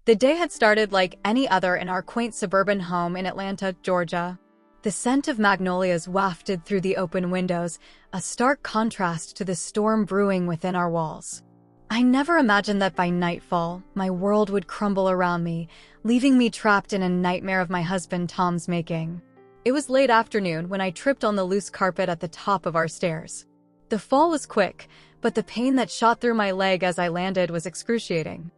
The day had started like any other in our quaint suburban home in Atlanta, Georgia. The scent of magnolias wafted through the open windows, a stark contrast to the storm brewing within our walls. I never imagined that by nightfall, my world would crumble around me, leaving me trapped in a nightmare of my husband Tom's making. It was late afternoon when I tripped on the loose carpet at the top of our stairs. The fall was quick, but the pain that shot through my leg as I landed was excruciating.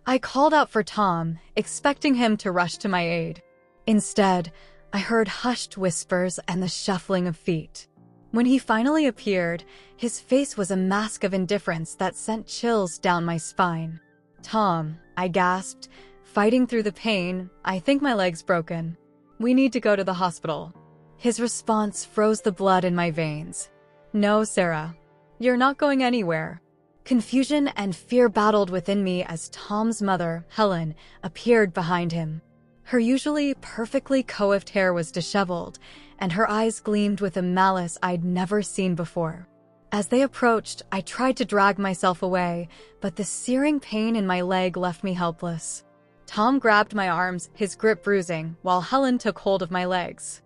I called out for Tom, expecting him to rush to my aid. Instead, I heard hushed whispers and the shuffling of feet. When he finally appeared, his face was a mask of indifference that sent chills down my spine. "Tom," I gasped, fighting through the pain, "I think my leg's broken. We need to go to the hospital." His response froze the blood in my veins. "No, Sarah. You're not going anywhere." Confusion and fear battled within me as Tom's mother, Helen, appeared behind him. Her usually perfectly coiffed hair was disheveled, and her eyes gleamed with a malice I'd never seen before. As they approached, I tried to drag myself away, but the searing pain in my leg left me helpless. Tom grabbed my arms, his grip bruising, while Helen took hold of my legs.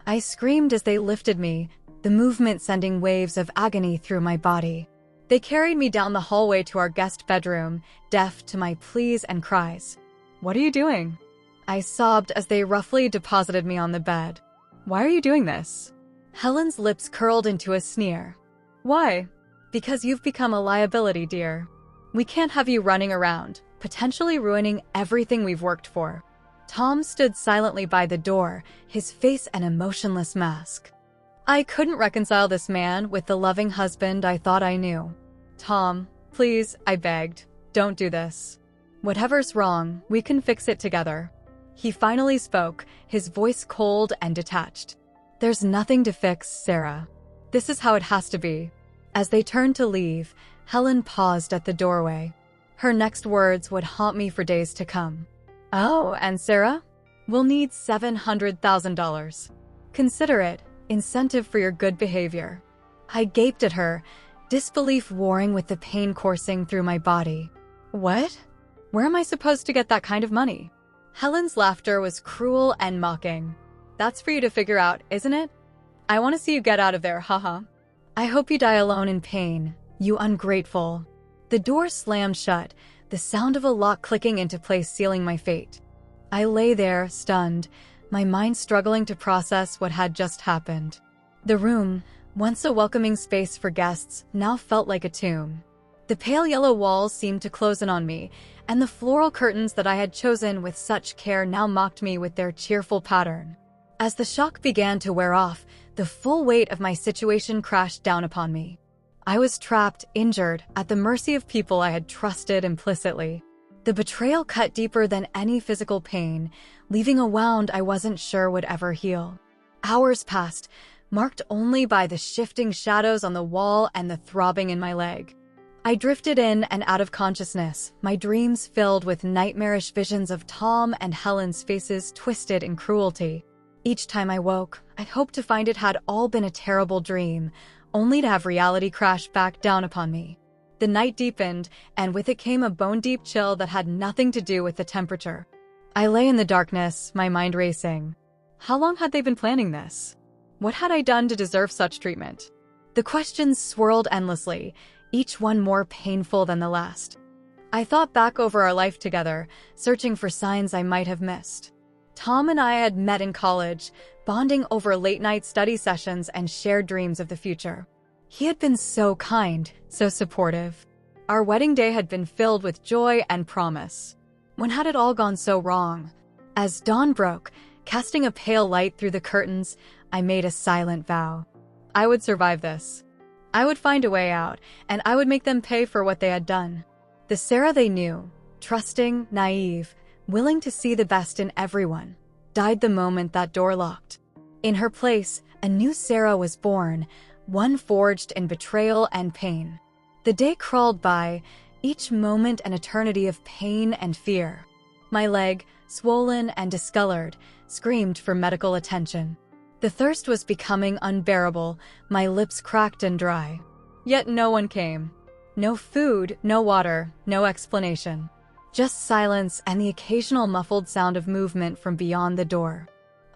I screamed as they lifted me, the movement sending waves of agony through my body. They carried me down the hallway to our guest bedroom, deaf to my pleas and cries. "What are you doing?" I sobbed as they roughly deposited me on the bed. "Why are you doing this?" Helen's lips curled into a sneer. "Why?" "Because you've become a liability, dear. We can't have you running around, potentially ruining everything we've worked for." Tom stood silently by the door, his face an emotionless mask. I couldn't reconcile this man with the loving husband I thought I knew. "Tom, please," I begged, "don't do this. Whatever's wrong, we can fix it together." He finally spoke, his voice cold and detached. "There's nothing to fix, Sarah. This is how it has to be." As they turned to leave, Helen paused at the doorway. Her next words would haunt me for days to come. "Oh, and Sarah? We'll need $700,000. Consider it incentive for your good behavior." I gaped at her, disbelief warring with the pain coursing through my body. "What? Where am I supposed to get that kind of money?" Helen's laughter was cruel and mocking. "That's for you to figure out, isn't it? I want to see you get out of there, haha. I hope you die alone in pain, you ungrateful." The door slammed shut, the sound of a lock clicking into place sealing my fate. I lay there, stunned, my mind struggling to process what had just happened. The room, once a welcoming space for guests, now felt like a tomb. The pale yellow walls seemed to close in on me, and the floral curtains that I had chosen with such care now mocked me with their cheerful pattern. As the shock began to wear off, the full weight of my situation crashed down upon me. I was trapped, injured, at the mercy of people I had trusted implicitly. The betrayal cut deeper than any physical pain, leaving a wound I wasn't sure would ever heal. Hours passed, marked only by the shifting shadows on the wall and the throbbing in my leg. I drifted in and out of consciousness, my dreams filled with nightmarish visions of Tom and Helen's faces twisted in cruelty. Each time I woke, I hoped to find it had all been a terrible dream, only to have reality crash back down upon me. The night deepened, and with it came a bone-deep chill that had nothing to do with the temperature. I lay in the darkness, my mind racing. How long had they been planning this? What had I done to deserve such treatment? The questions swirled endlessly, each one more painful than the last. I thought back over our life together, searching for signs I might have missed. Tom and I had met in college, bonding over late-night study sessions and shared dreams of the future. He had been so kind, so supportive. Our wedding day had been filled with joy and promise. When had it all gone so wrong? As dawn broke, casting a pale light through the curtains, I made a silent vow. I would survive this. I would find a way out, and I would make them pay for what they had done. The Sarah they knew, trusting, naive, willing to see the best in everyone, died the moment that door locked. In her place, a new Sarah was born, one forged in betrayal and pain. The day crawled by, each moment an eternity of pain and fear. My leg, swollen and discolored, screamed for medical attention. The thirst was becoming unbearable, my lips cracked and dry. Yet no one came. No food, no water, no explanation. just silence and the occasional muffled sound of movement from beyond the door.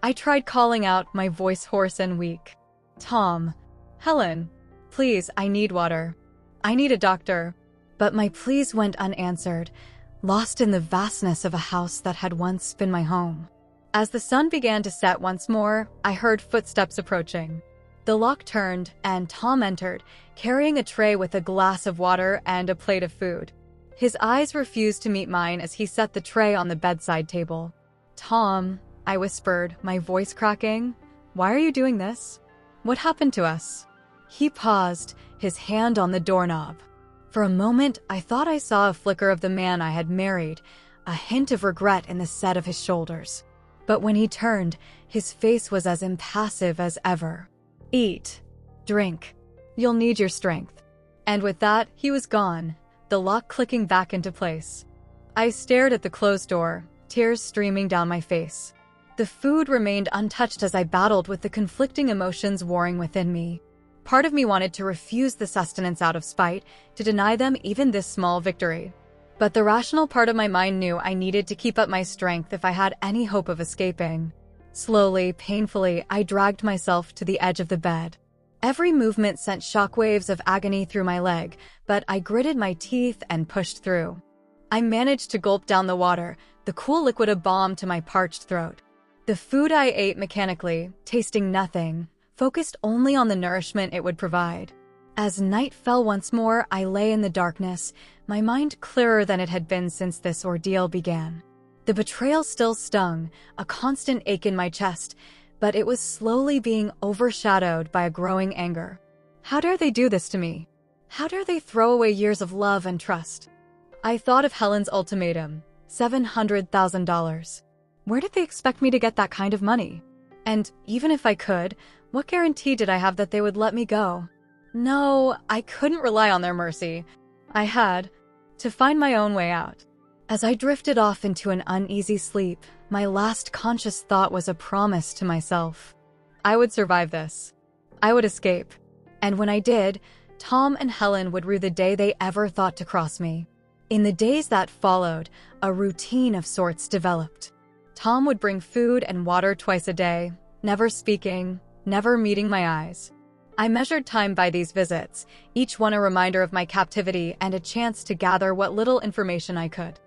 I tried calling out, my voice hoarse and weak. Tom, Helen, please, I need water. I need a doctor. But my pleas went unanswered, lost in the vastness of a house that had once been my home. As the sun began to set once more, I heard footsteps approaching. The lock turned, and Tom entered, carrying a tray with a glass of water and a plate of food. His eyes refused to meet mine as he set the tray on the bedside table. Tom, I whispered, my voice cracking, why are you doing this? What happened to us? He paused, his hand on the doorknob. For a moment, I thought I saw a flicker of the man I had married, a hint of regret in the set of his shoulders. But when he turned, his face was as impassive as ever. Eat. Drink. You'll need your strength. And with that, he was gone, the lock clicking back into place. I stared at the closed door, tears streaming down my face. The food remained untouched as I battled with the conflicting emotions warring within me. Part of me wanted to refuse the sustenance out of spite, to deny them even this small victory. But the rational part of my mind knew I needed to keep up my strength if I had any hope of escaping. Slowly, painfully, I dragged myself to the edge of the bed. Every movement sent shockwaves of agony through my leg, but I gritted my teeth and pushed through. I managed to gulp down the water, the cool liquid a balm to my parched throat. The food I ate mechanically, tasting nothing, focused only on the nourishment it would provide. As night fell once more, I lay in the darkness, my mind clearer than it had been since this ordeal began. The betrayal still stung, a constant ache in my chest, but it was slowly being overshadowed by a growing anger. How dare they do this to me? How dare they throw away years of love and trust? I thought of Helen's ultimatum, $700,000. Where did they expect me to get that kind of money? And even if I could, what guarantee did I have that they would let me go? No, I couldn't rely on their mercy. I had to find my own way out. As I drifted off into an uneasy sleep, my last conscious thought was a promise to myself. I would survive this. I would escape. And when I did, Tom and Helen would rue the day they ever thought to cross me. In the days that followed, a routine of sorts developed. Tom would bring food and water twice a day, never speaking, never meeting my eyes. I measured time by these visits, each one a reminder of my captivity and a chance to gather what little information I could.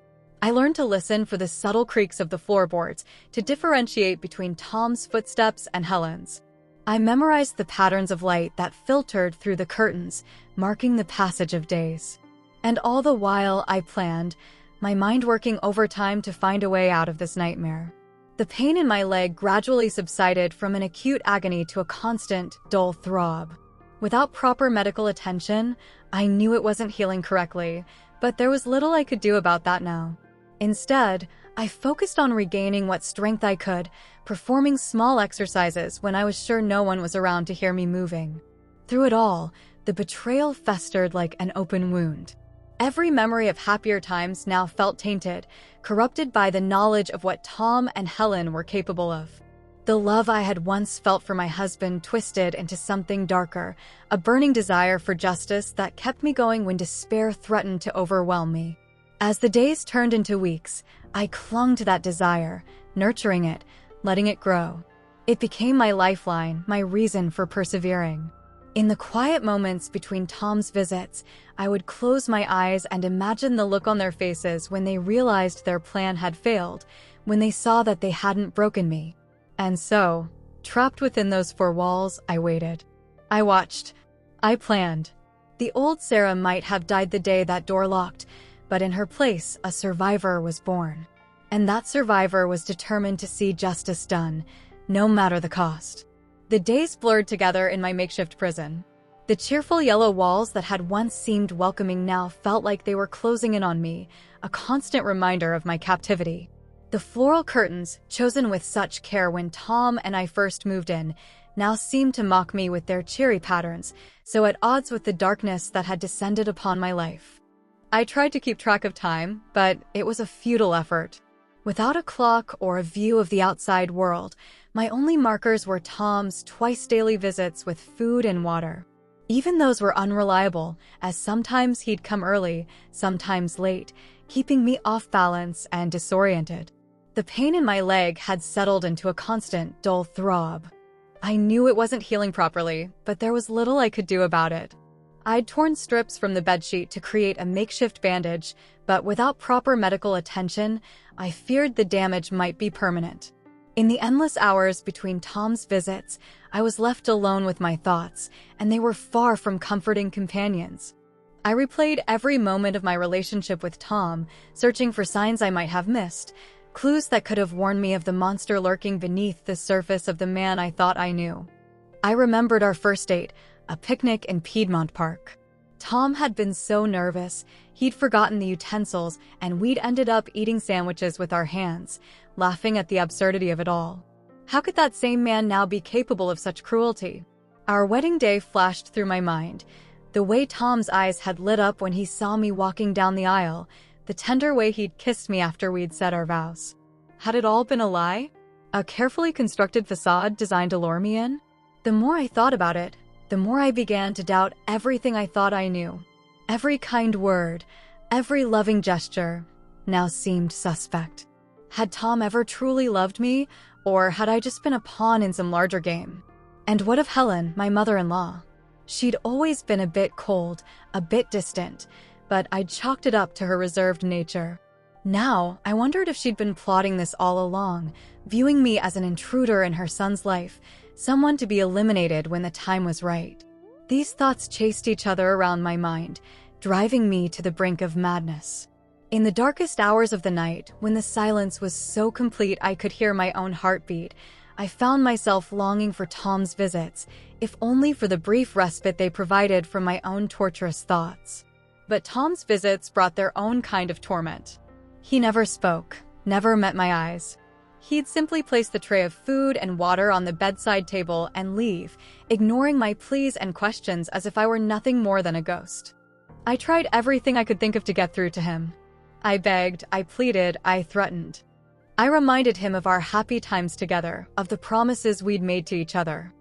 I learned to listen for the subtle creaks of the floorboards, to differentiate between Tom's footsteps and Helen's. I memorized the patterns of light that filtered through the curtains, marking the passage of days. And all the while I planned, my mind working overtime to find a way out of this nightmare. The pain in my leg gradually subsided from an acute agony to a constant, dull throb. Without proper medical attention, I knew it wasn't healing correctly, but there was little I could do about that now. Instead, I focused on regaining what strength I could, performing small exercises when I was sure no one was around to hear me moving. Through it all, the betrayal festered like an open wound. Every memory of happier times now felt tainted, corrupted by the knowledge of what Tom and Helen were capable of. The love I had once felt for my husband twisted into something darker, a burning desire for justice that kept me going when despair threatened to overwhelm me. As the days turned into weeks, I clung to that desire, nurturing it, letting it grow. It became my lifeline, my reason for persevering. In the quiet moments between Tom's visits, I would close my eyes and imagine the look on their faces when they realized their plan had failed, when they saw that they hadn't broken me. And so, trapped within those four walls, I waited. I watched. I planned. The old Sarah might have died the day that door locked, but in her place, a survivor was born. And that survivor was determined to see justice done, no matter the cost. The days blurred together in my makeshift prison. The cheerful yellow walls that had once seemed welcoming now felt like they were closing in on me, a constant reminder of my captivity. The floral curtains, chosen with such care when Tom and I first moved in, now seemed to mock me with their cheery patterns, so at odds with the darkness that had descended upon my life. I tried to keep track of time, but it was a futile effort. Without a clock or a view of the outside world, my only markers were Tom's twice-daily visits with food and water. Even those were unreliable, as sometimes he'd come early, sometimes late, keeping me off balance and disoriented. The pain in my leg had settled into a constant, dull throb. I knew it wasn't healing properly, but there was little I could do about it. I'd torn strips from the bedsheet to create a makeshift bandage, but without proper medical attention, I feared the damage might be permanent. In the endless hours between Tom's visits, I was left alone with my thoughts, and they were far from comforting companions. I replayed every moment of my relationship with Tom, searching for signs I might have missed, clues that could have warned me of the monster lurking beneath the surface of the man I thought I knew. I remembered our first date, a picnic in Piedmont Park. Tom had been so nervous, he'd forgotten the utensils, and we'd ended up eating sandwiches with our hands, laughing at the absurdity of it all. How could that same man now be capable of such cruelty? Our wedding day flashed through my mind. The way Tom's eyes had lit up when he saw me walking down the aisle, the tender way he'd kissed me after we'd said our vows. Had it all been a lie? A carefully constructed facade designed to lure me in? The more I thought about it, the more I began to doubt everything I thought I knew. Every kind word, every loving gesture, now seemed suspect. Had Tom ever truly loved me, or had I just been a pawn in some larger game? And what of Helen, my mother-in-law? She'd always been a bit cold, a bit distant, but I'd chalked it up to her reserved nature. Now, I wondered if she'd been plotting this all along, viewing me as an intruder in her son's life, someone to be eliminated when the time was right. These thoughts chased each other around my mind, driving me to the brink of madness. In the darkest hours of the night, when the silence was so complete I could hear my own heartbeat, I found myself longing for Tom's visits, if only for the brief respite they provided from my own torturous thoughts. But Tom's visits brought their own kind of torment. He never spoke, never met my eyes. He'd simply place the tray of food and water on the bedside table and leave, ignoring my pleas and questions as if I were nothing more than a ghost. I tried everything I could think of to get through to him. I begged, I pleaded, I threatened. I reminded him of our happy times together, of the promises we'd made to each other.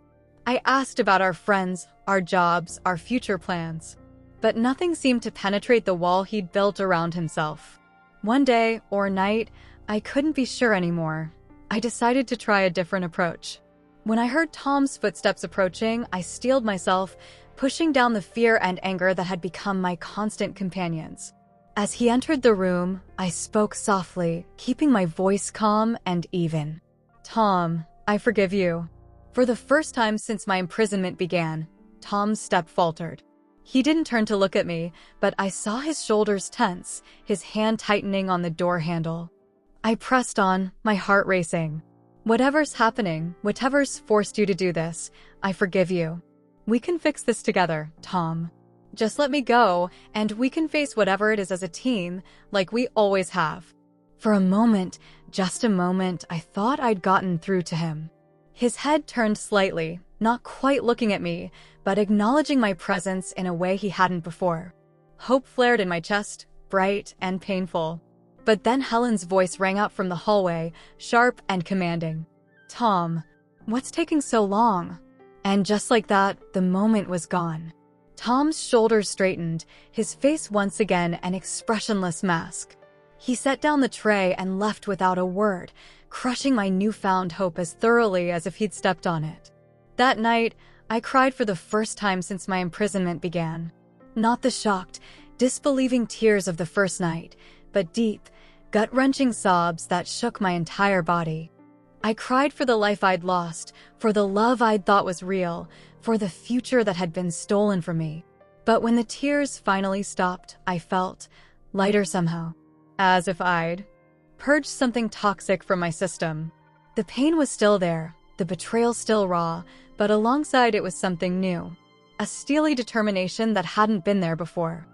I asked about our friends, our jobs, our future plans. But nothing seemed to penetrate the wall he'd built around himself. One day, or night, I couldn't be sure anymore. I decided to try a different approach. When I heard Tom's footsteps approaching, I steeled myself, pushing down the fear and anger that had become my constant companions. As he entered the room, I spoke softly, keeping my voice calm and even. "Tom, I forgive you." For the first time since my imprisonment began, Tom's step faltered. He didn't turn to look at me, but I saw his shoulders tense, his hand tightening on the door handle. I pressed on, my heart racing. "Whatever's happening, whatever's forced you to do this, I forgive you. We can fix this together, Tom. Just let me go, and we can face whatever it is as a team, like we always have." For a moment, just a moment, I thought I'd gotten through to him. His head turned slightly, not quite looking at me, but acknowledging my presence in a way he hadn't before. Hope flared in my chest, bright and painful. But then Helen's voice rang out from the hallway, sharp and commanding. "Tom, what's taking so long?" And just like that, the moment was gone. Tom's shoulders straightened, his face once again an expressionless mask. He set down the tray and left without a word, crushing my newfound hope as thoroughly as if he'd stepped on it. That night, I cried for the first time since my imprisonment began. Not the shocked, disbelieving tears of the first night, but deep, gut-wrenching sobs that shook my entire body. I cried for the life I'd lost, for the love I'd thought was real, for the future that had been stolen from me. But when the tears finally stopped, I felt lighter somehow, as if I'd purged something toxic from my system. The pain was still there, the betrayal still raw, but alongside it was something new, a steely determination that hadn't been there before.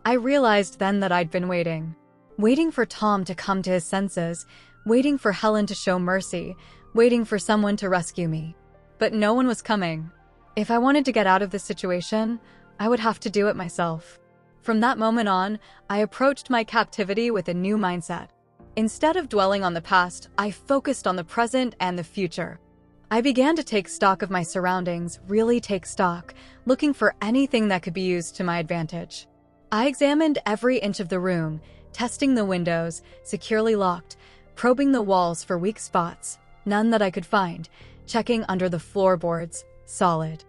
I realized then that I'd been waiting for Tom to come to his senses, waiting for Helen to show mercy, waiting for someone to rescue me. But no one was coming. If I wanted to get out of this situation, I would have to do it myself. From that moment on, I approached my captivity with a new mindset. Instead of dwelling on the past, I focused on the present and the future. I began to take stock of my surroundings, really take stock, looking for anything that could be used to my advantage. I examined every inch of the room, testing the windows, securely locked, probing the walls for weak spots, none that I could find, checking under the floorboards, solid.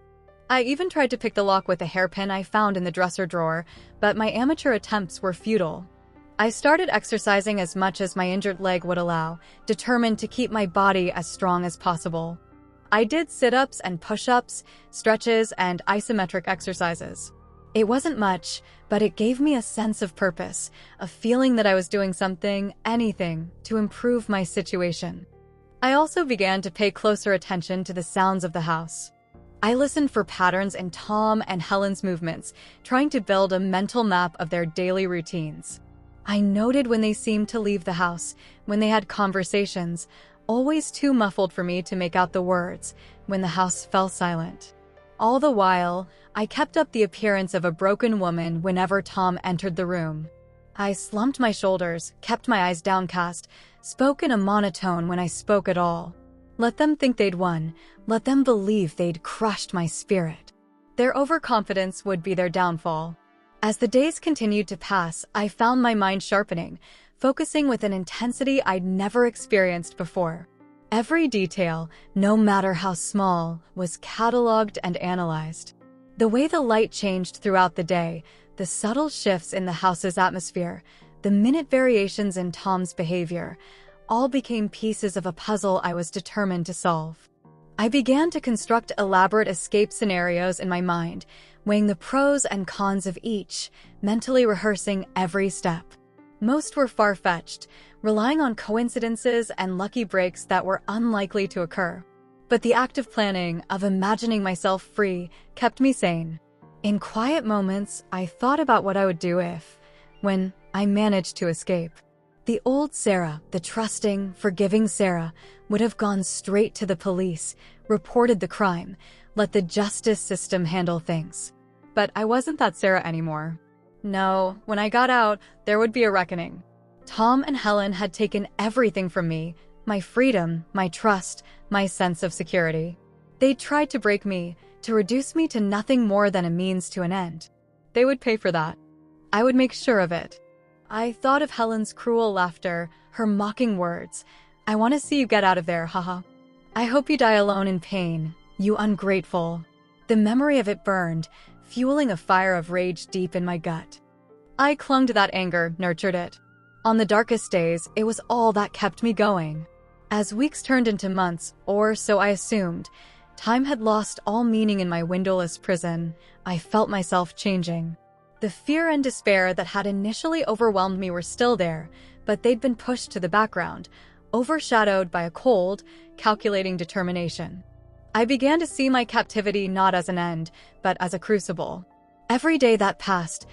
I even tried to pick the lock with a hairpin I found in the dresser drawer, but my amateur attempts were futile. I started exercising as much as my injured leg would allow, determined to keep my body as strong as possible. I did sit-ups and push-ups, stretches, and isometric exercises. It wasn't much, but it gave me a sense of purpose, a feeling that I was doing something, anything, to improve my situation. I also began to pay closer attention to the sounds of the house. I listened for patterns in Tom and Helen's movements, trying to build a mental map of their daily routines. I noted when they seemed to leave the house, when they had conversations, always too muffled for me to make out the words, when the house fell silent. All the while, I kept up the appearance of a broken woman whenever Tom entered the room. I slumped my shoulders, kept my eyes downcast, spoke in a monotone when I spoke at all. Let them think they'd won. Let them believe they'd crushed my spirit. Their overconfidence would be their downfall. As the days continued to pass, I found my mind sharpening, focusing with an intensity I'd never experienced before. Every detail, no matter how small, was cataloged and analyzed. The way the light changed throughout the day, the subtle shifts in the house's atmosphere, the minute variations in Tom's behavior, all became pieces of a puzzle I was determined to solve. I began to construct elaborate escape scenarios in my mind, weighing the pros and cons of each, mentally rehearsing every step. Most were far-fetched, relying on coincidences and lucky breaks that were unlikely to occur. But the act of planning, of imagining myself free, kept me sane. In quiet moments, I thought about what I would do when I managed to escape. The old Sarah, the trusting, forgiving Sarah, would have gone straight to the police, reported the crime, let the justice system handle things. But I wasn't that Sarah anymore. No, when I got out, there would be a reckoning. Tom and Helen had taken everything from me, my freedom, my trust, my sense of security. They tried to break me, to reduce me to nothing more than a means to an end. They would pay for that. I would make sure of it. I thought of Helen's cruel laughter, her mocking words. I want to see you get out of there, haha. I hope you die alone in pain, you ungrateful. The memory of it burned, fueling a fire of rage deep in my gut. I clung to that anger, nurtured it. On the darkest days, it was all that kept me going. As weeks turned into months, or so I assumed, time had lost all meaning in my windowless prison. I felt myself changing. The fear and despair that had initially overwhelmed me were still there, but they'd been pushed to the background, overshadowed by a cold, calculating determination. I began to see my captivity not as an end, but as a crucible. Every day that passed,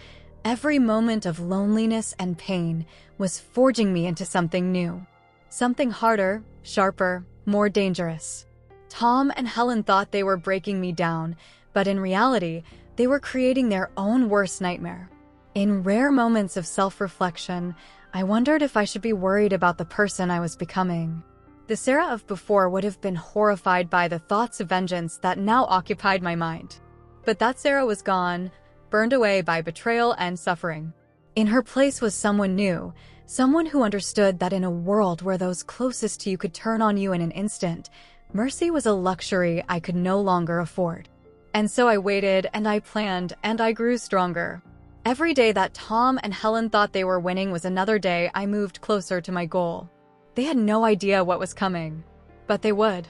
every moment of loneliness and pain was forging me into something new. Something harder, sharper, more dangerous. Tom and Helen thought they were breaking me down, but in reality, they were creating their own worst nightmare. In rare moments of self-reflection, I wondered if I should be worried about the person I was becoming. The Sarah of before would have been horrified by the thoughts of vengeance that now occupied my mind. But that Sarah was gone, burned away by betrayal and suffering. In her place was someone new, someone who understood that in a world where those closest to you could turn on you in an instant, mercy was a luxury I could no longer afford. And so I waited, and I planned, and I grew stronger. Every day that Tom and Helen thought they were winning was another day I moved closer to my goal. They had no idea what was coming. But they would.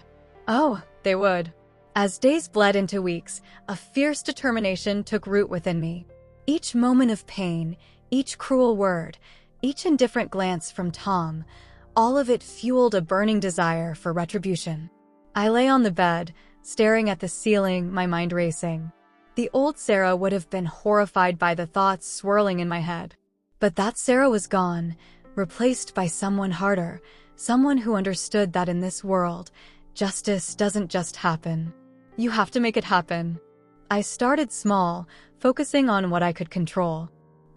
Oh, they would. As days bled into weeks, a fierce determination took root within me. Each moment of pain, each cruel word, each indifferent glance from Tom, all of it fueled a burning desire for retribution. I lay on the bed, staring at the ceiling, my mind racing. The old Sarah would have been horrified by the thoughts swirling in my head. But that Sarah was gone, replaced by someone harder, someone who understood that in this world, justice doesn't just happen. You have to make it happen. I started small, focusing on what I could control.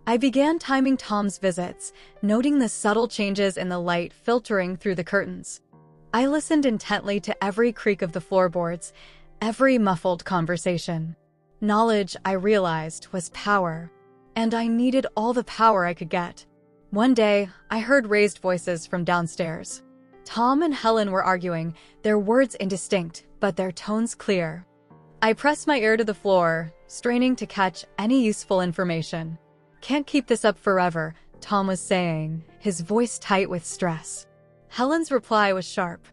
I began timing Tom's visits, noting the subtle changes in the light filtering through the curtains. I listened intently to every creak of the floorboards, every muffled conversation. Knowledge, I realized, was power, and I needed all the power I could get. One day, I heard raised voices from downstairs. Tom and Helen were arguing, their words indistinct, but their tones clear. I pressed my ear to the floor, straining to catch any useful information. "Can't keep this up forever," Tom was saying, his voice tight with stress. Helen's reply was sharp.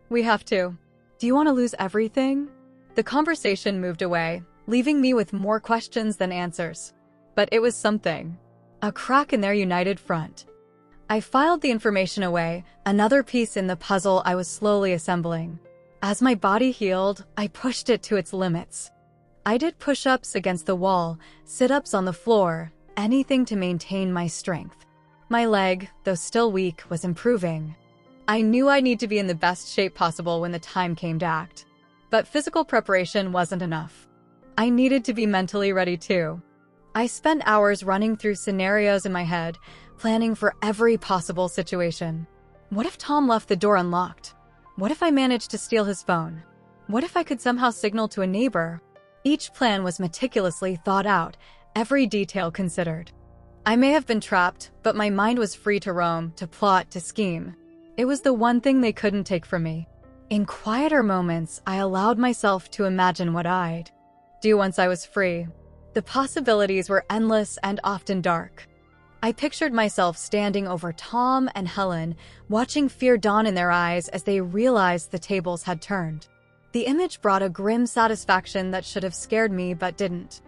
"We have to. Do you want to lose everything?" The conversation moved away, leaving me with more questions than answers. But it was something. A crack in their united front. I filed the information away, another piece in the puzzle I was slowly assembling. As my body healed, I pushed it to its limits. I did push-ups against the wall, sit-ups on the floor, anything to maintain my strength. My leg, though still weak, was improving. I knew I'd need to be in the best shape possible when the time came to act. But physical preparation wasn't enough. I needed to be mentally ready too. I spent hours running through scenarios in my head, planning for every possible situation. What if Tom left the door unlocked? What if I managed to steal his phone? What if I could somehow signal to a neighbor? Each plan was meticulously thought out, every detail considered. I may have been trapped, but my mind was free to roam, to plot, to scheme. It was the one thing they couldn't take from me. In quieter moments, I allowed myself to imagine what I'd do once I was free. The possibilities were endless and often dark. I pictured myself standing over Tom and Helen, watching fear dawn in their eyes as they realized the tables had turned. The image brought a grim satisfaction that should have scared me but didn't.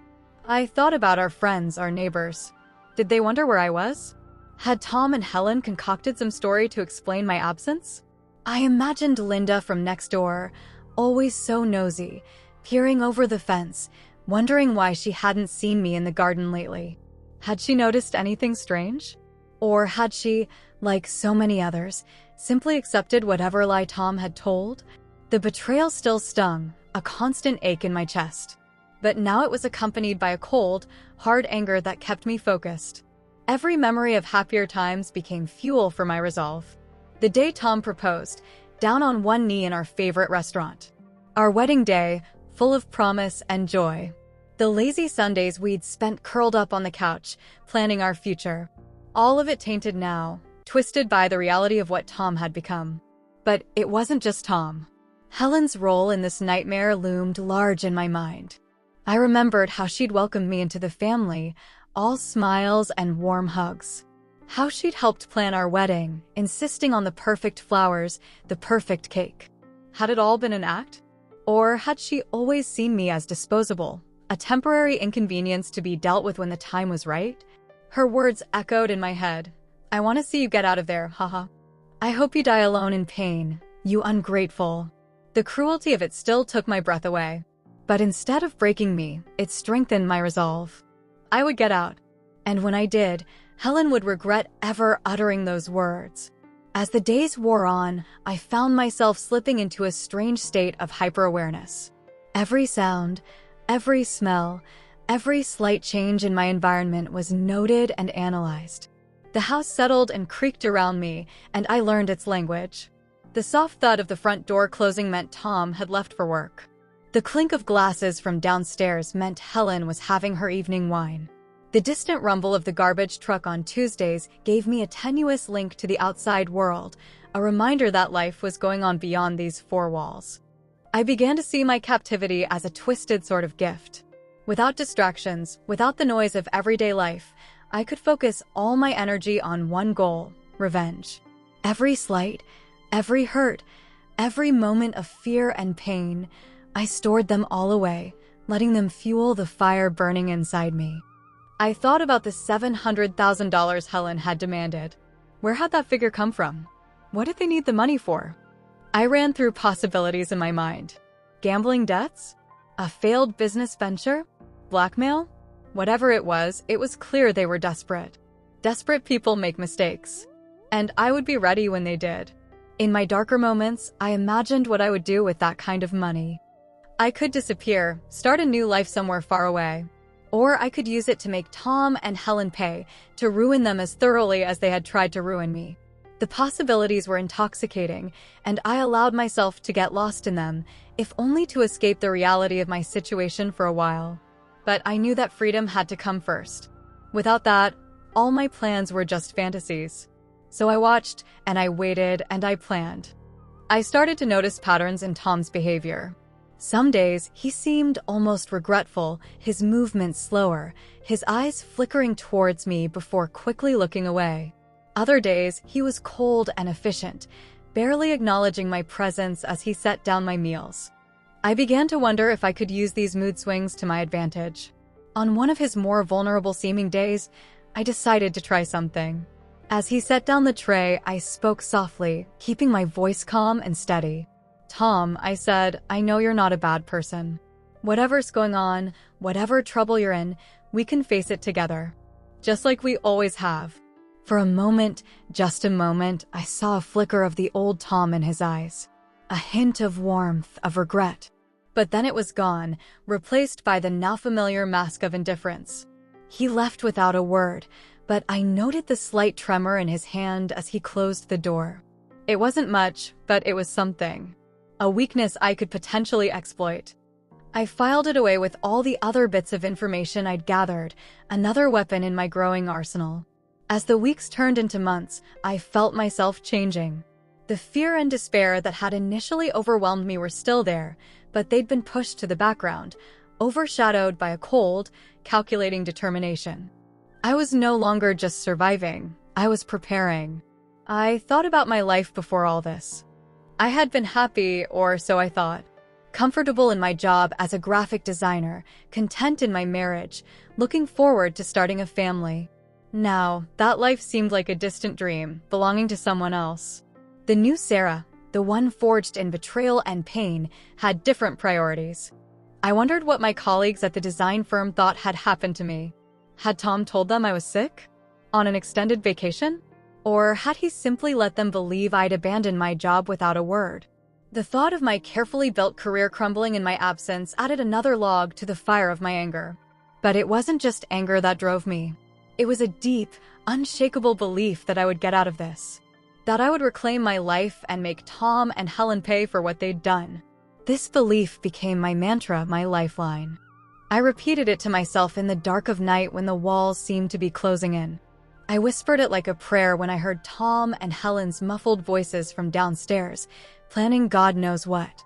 I thought about our friends, our neighbors. Did they wonder where I was? Had Tom and Helen concocted some story to explain my absence? I imagined Linda from next door, always so nosy, peering over the fence, wondering why she hadn't seen me in the garden lately. Had she noticed anything strange? Or had she, like so many others, simply accepted whatever lie Tom had told? The betrayal still stung, a constant ache in my chest. But now it was accompanied by a cold, hard anger that kept me focused. Every memory of happier times became fuel for my resolve. The day Tom proposed, down on one knee in our favorite restaurant. Our wedding day, full of promise and joy. The lazy Sundays we'd spent curled up on the couch, planning our future. All of it tainted now, twisted by the reality of what Tom had become. But it wasn't just Tom. Helen's role in this nightmare loomed large in my mind. I remembered how she'd welcomed me into the family, all smiles and warm hugs. How she'd helped plan our wedding, insisting on the perfect flowers, the perfect cake. Had it all been an act? Or had she always seen me as disposable? A temporary inconvenience to be dealt with when the time was right? Her words echoed in my head. "I want to see you get out of there, haha. I hope you die alone in pain, you ungrateful." The cruelty of it still took my breath away. But instead of breaking me, it strengthened my resolve. I would get out. And when I did, Helen would regret ever uttering those words. As the days wore on, I found myself slipping into a strange state of hyper-awareness. Every sound, every smell, every slight change in my environment was noted and analyzed. The house settled and creaked around me, and I learned its language. The soft thud of the front door closing meant Tom had left for work. The clink of glasses from downstairs meant Helen was having her evening wine. The distant rumble of the garbage truck on Tuesdays gave me a tenuous link to the outside world, a reminder that life was going on beyond these four walls. I began to see my captivity as a twisted sort of gift. Without distractions, without the noise of everyday life, I could focus all my energy on one goal: revenge. Every slight, every hurt, every moment of fear and pain, I stored them all away, letting them fuel the fire burning inside me. I thought about the $700,000 Helen had demanded. Where had that figure come from? What did they need the money for? I ran through possibilities in my mind. Gambling debts? A failed business venture? Blackmail? Whatever it was clear they were desperate. Desperate people make mistakes. And I would be ready when they did. In my darker moments, I imagined what I would do with that kind of money. I could disappear, start a new life somewhere far away. Or I could use it to make Tom and Helen pay, to ruin them as thoroughly as they had tried to ruin me. The possibilities were intoxicating, and I allowed myself to get lost in them, if only to escape the reality of my situation for a while. But I knew that freedom had to come first. Without that, All my plans were just fantasies. So I watched, and I waited, and I planned. I started to notice patterns in Tom's behavior. Some days, he seemed almost regretful, his movements slower, his eyes flickering towards me before quickly looking away. Other days, he was cold and efficient, barely acknowledging my presence as he set down my meals. I began to wonder if I could use these mood swings to my advantage. On one of his more vulnerable-seeming days, I decided to try something. As he set down the tray, I spoke softly, keeping my voice calm and steady. "Tom," I said, "I know you're not a bad person. Whatever's going on, whatever trouble you're in, we can face it together. Just like we always have." For a moment, just a moment, I saw a flicker of the old Tom in his eyes. A hint of warmth, of regret. But then it was gone, replaced by the now-familiar mask of indifference. He left without a word, but I noted the slight tremor in his hand as he closed the door. It wasn't much, but it was something. A weakness I could potentially exploit. I filed it away with all the other bits of information I'd gathered, another weapon in my growing arsenal. As the weeks turned into months, I felt myself changing. The fear and despair that had initially overwhelmed me were still there, but they'd been pushed to the background, overshadowed by a cold, calculating determination. I was no longer just surviving, I was preparing. I thought about my life before all this. I had been happy, or so I thought. Comfortable in my job as a graphic designer, content in my marriage, looking forward to starting a family. Now, that life seemed like a distant dream, belonging to someone else. The new Sarah, the one forged in betrayal and pain, had different priorities. I wondered what my colleagues at the design firm thought had happened to me. Had Tom told them I was sick? On an extended vacation? Or had he simply let them believe I'd abandoned my job without a word? The thought of my carefully built career crumbling in my absence added another log to the fire of my anger. But it wasn't just anger that drove me. It was a deep, unshakable belief that I would get out of this. That I would reclaim my life and make Tom and Helen pay for what they'd done. This belief became my mantra, my lifeline. I repeated it to myself in the dark of night when the walls seemed to be closing in. I whispered it like a prayer when I heard Tom and Helen's muffled voices from downstairs, planning God knows what.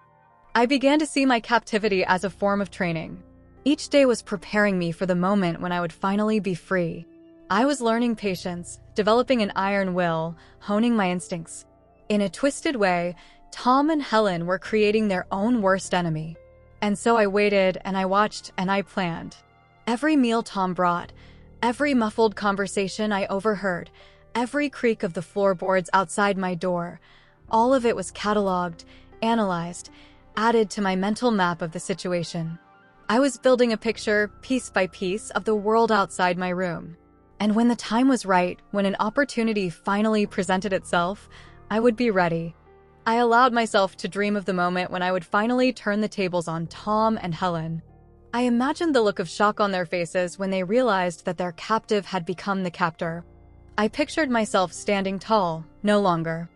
I began to see my captivity as a form of training. Each day was preparing me for the moment when I would finally be free. I was learning patience, developing an iron will, honing my instincts. In a twisted way, Tom and Helen were creating their own worst enemy. And so I waited, and I watched, and I planned. Every meal Tom brought, every muffled conversation I overheard, every creak of the floorboards outside my door, all of it was cataloged, analyzed, added to my mental map of the situation. I was building a picture, piece by piece, of the world outside my room. And when the time was right, when an opportunity finally presented itself, I would be ready. I allowed myself to dream of the moment when I would finally turn the tables on Tom and Helen. I imagined the look of shock on their faces when they realized that their captive had become the captor. I pictured myself standing tall, no longer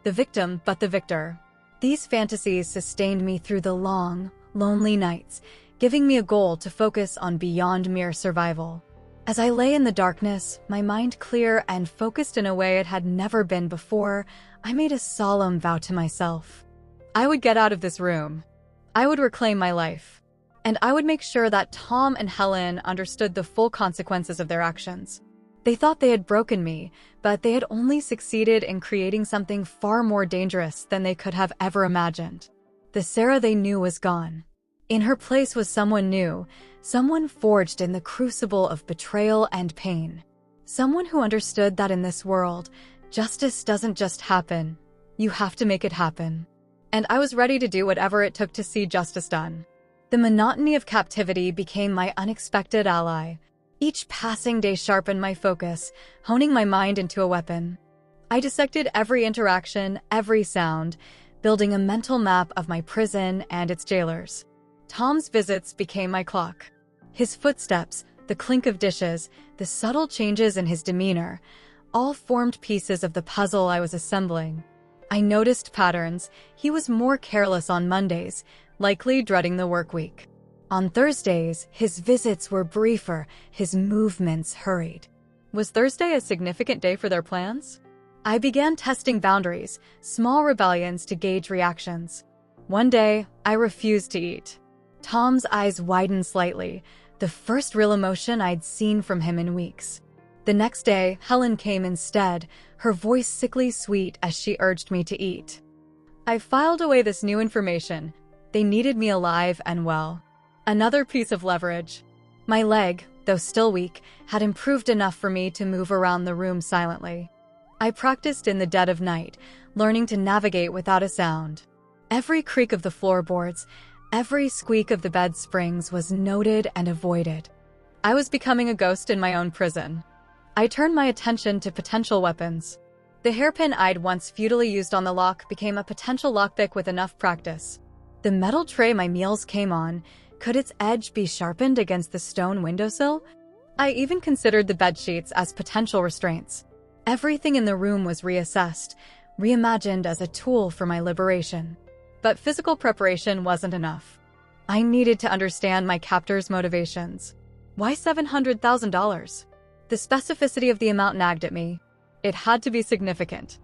the victim, but the victor. These fantasies sustained me through the long, lonely nights, giving me a goal to focus on beyond mere survival. As I lay in the darkness, my mind clear and focused in a way it had never been before, I made a solemn vow to myself. I would get out of this room. I would reclaim my life. And I would make sure that Tom and Helen understood the full consequences of their actions. They thought they had broken me, but they had only succeeded in creating something far more dangerous than they could have ever imagined. The Sarah they knew was gone. In her place was someone new, someone forged in the crucible of betrayal and pain. Someone who understood that in this world, justice doesn't just happen. You have to make it happen. And I was ready to do whatever it took to see justice done. The monotony of captivity became my unexpected ally. Each passing day sharpened my focus, honing my mind into a weapon. I dissected every interaction, every sound, building a mental map of my prison and its jailers. Tom's visits became my clock. His footsteps, the clink of dishes, the subtle changes in his demeanor, all formed pieces of the puzzle I was assembling. I noticed patterns. He was more careless on Mondays, likely dreading the work week. On Thursdays, his visits were briefer, his movements hurried. Was Thursday a significant day for their plans? I began testing boundaries, small rebellions to gauge reactions. One day, I refused to eat. Tom's eyes widened slightly, the first real emotion I'd seen from him in weeks. The next day, Helen came instead, her voice sickly sweet as she urged me to eat. I filed away this new information. They needed me alive and well. Another piece of leverage. My leg, though still weak, had improved enough for me to move around the room silently. I practiced in the dead of night, learning to navigate without a sound. Every creak of the floorboards, every squeak of the bed springs was noted and avoided. I was becoming a ghost in my own prison. I turned my attention to potential weapons. The hairpin I'd once futilely used on the lock became a potential lockpick with enough practice. The metal tray my meals came on, could its edge be sharpened against the stone windowsill? I even considered the bedsheets as potential restraints. Everything in the room was reassessed, reimagined as a tool for my liberation. But physical preparation wasn't enough. I needed to understand my captor's motivations. Why $700,000? The specificity of the amount nagged at me. It had to be significant.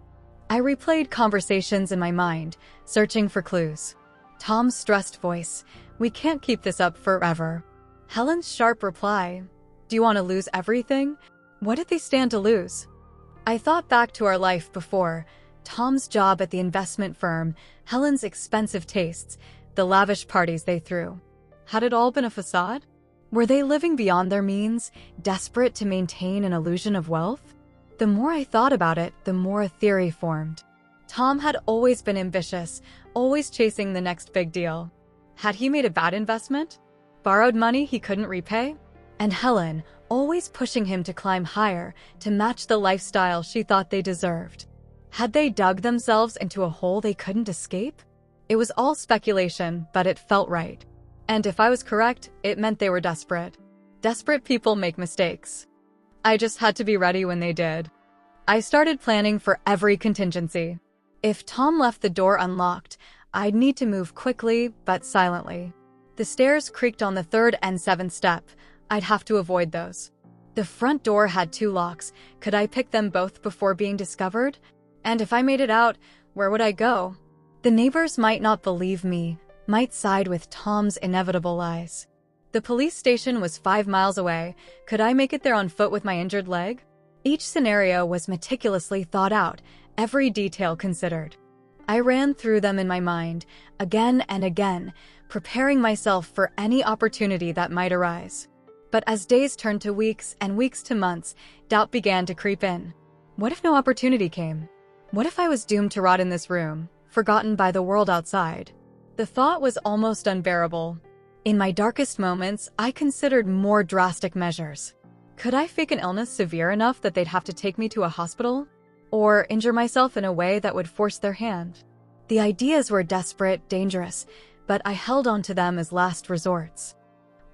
I replayed conversations in my mind, searching for clues. Tom's stressed voice, "We can't keep this up forever." Helen's sharp reply, "Do you want to lose everything? What did they stand to lose?" I thought back to our life before, Tom's job at the investment firm, Helen's expensive tastes, the lavish parties they threw. Had it all been a facade? Were they living beyond their means, desperate to maintain an illusion of wealth? The more I thought about it, the more a theory formed. Tom had always been ambitious, always chasing the next big deal. Had he made a bad investment? Borrowed money he couldn't repay? And Helen, always pushing him to climb higher, to match the lifestyle she thought they deserved. Had they dug themselves into a hole they couldn't escape? It was all speculation, but it felt right. And if I was correct, it meant they were desperate. Desperate people make mistakes. I just had to be ready when they did. I started planning for every contingency. If Tom left the door unlocked, I'd need to move quickly, but silently. The stairs creaked on the 3rd and 7th step. I'd have to avoid those. The front door had 2 locks. Could I pick them both before being discovered? And if I made it out, where would I go? The neighbors might not believe me, might side with Tom's inevitable lies. The police station was 5 miles away. Could I make it there on foot with my injured leg? Each scenario was meticulously thought out, every detail considered. I ran through them in my mind, again and again, preparing myself for any opportunity that might arise. But as days turned to weeks and weeks to months, doubt began to creep in. What if no opportunity came? What if I was doomed to rot in this room, forgotten by the world outside? The thought was almost unbearable. In my darkest moments, I considered more drastic measures. Could I fake an illness severe enough that they'd have to take me to a hospital? Or injure myself in a way that would force their hand? The ideas were desperate, dangerous, but I held on to them as last resorts.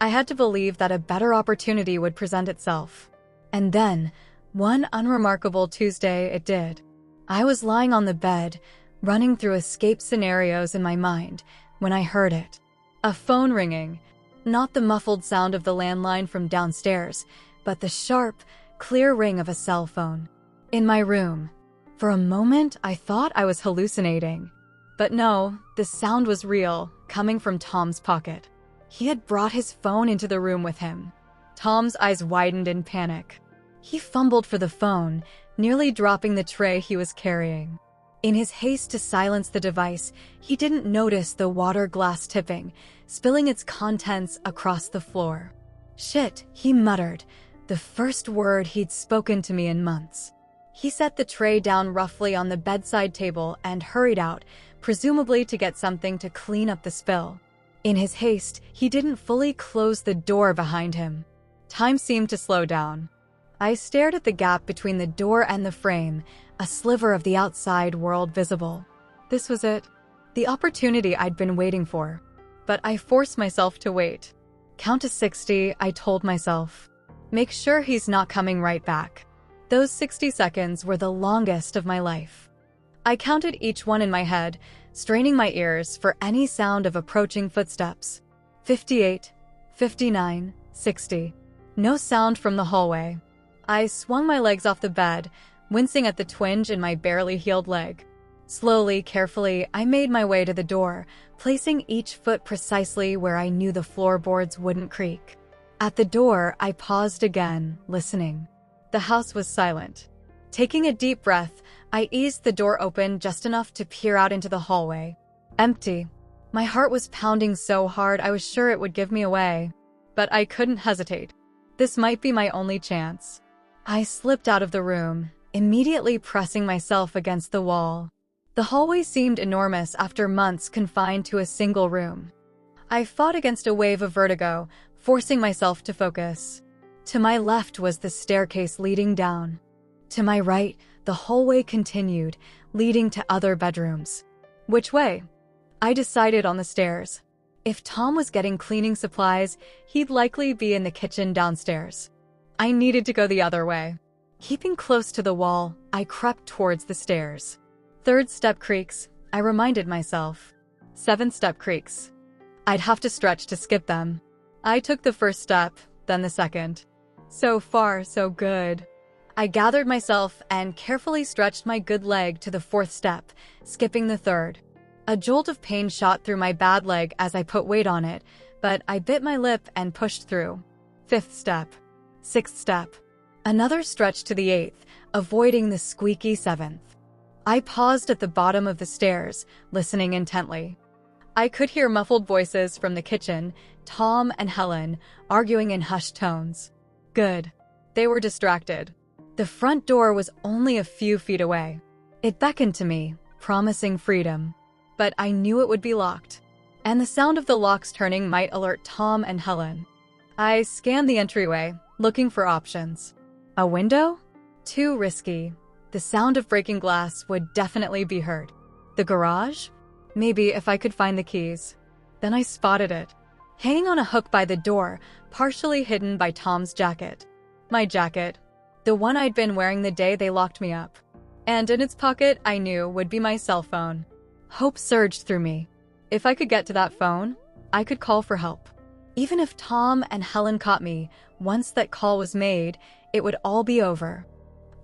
I had to believe that a better opportunity would present itself. And then, one unremarkable Tuesday, it did. I was lying on the bed, running through escape scenarios in my mind, when I heard it. A phone ringing. Not the muffled sound of the landline from downstairs, but the sharp, clear ring of a cell phone. In my room. For a moment, I thought I was hallucinating. But no, the sound was real, coming from Tom's pocket. He had brought his phone into the room with him. Tom's eyes widened in panic. He fumbled for the phone, nearly dropping the tray he was carrying. In his haste to silence the device, he didn't notice the water glass tipping, spilling its contents across the floor. "Shit," he muttered, the first word he'd spoken to me in months. He set the tray down roughly on the bedside table and hurried out, presumably to get something to clean up the spill. In his haste, he didn't fully close the door behind him. Time seemed to slow down. I stared at the gap between the door and the frame, a sliver of the outside world visible. This was it. The opportunity I'd been waiting for. But I forced myself to wait. Count to 60, I told myself. Make sure he's not coming right back. Those 60 seconds were the longest of my life. I counted each one in my head, straining my ears for any sound of approaching footsteps. 58, 59, 60. No sound from the hallway. I swung my legs off the bed, wincing at the twinge in my barely healed leg. Slowly, carefully, I made my way to the door, placing each foot precisely where I knew the floorboards wouldn't creak. At the door, I paused again, listening. The house was silent. Taking a deep breath, I eased the door open just enough to peer out into the hallway. Empty. My heart was pounding so hard I was sure it would give me away. But I couldn't hesitate. This might be my only chance. I slipped out of the room, immediately pressing myself against the wall. The hallway seemed enormous after months confined to a single room. I fought against a wave of vertigo, forcing myself to focus. To my left was the staircase leading down. To my right, the hallway continued, leading to other bedrooms. Which way? I decided on the stairs. If Tom was getting cleaning supplies, he'd likely be in the kitchen downstairs. I needed to go the other way. Keeping close to the wall, I crept towards the stairs. 3rd step creaks, I reminded myself. 7th step creaks. I'd have to stretch to skip them. I took the 1st step, then the 2nd. So far, so good. I gathered myself and carefully stretched my good leg to the 4th step, skipping the 3rd. A jolt of pain shot through my bad leg as I put weight on it, but I bit my lip and pushed through. 5th step. 6th step. Another stretch to the 8th, avoiding the squeaky 7th. I paused at the bottom of the stairs, listening intently. I could hear muffled voices from the kitchen, Tom and Helen, arguing in hushed tones. Good. They were distracted. The front door was only a few feet away. It beckoned to me, promising freedom. But I knew it would be locked. And the sound of the locks turning might alert Tom and Helen. I scanned the entryway, looking for options. A window? Too risky. The sound of breaking glass would definitely be heard. The garage? Maybe if I could find the keys. Then I spotted it. Hanging on a hook by the door, partially hidden by Tom's jacket. My jacket. The one I'd been wearing the day they locked me up. And in its pocket, I knew, would be my cell phone. Hope surged through me. If I could get to that phone, I could call for help. Even if Tom and Helen caught me, once that call was made, it would all be over.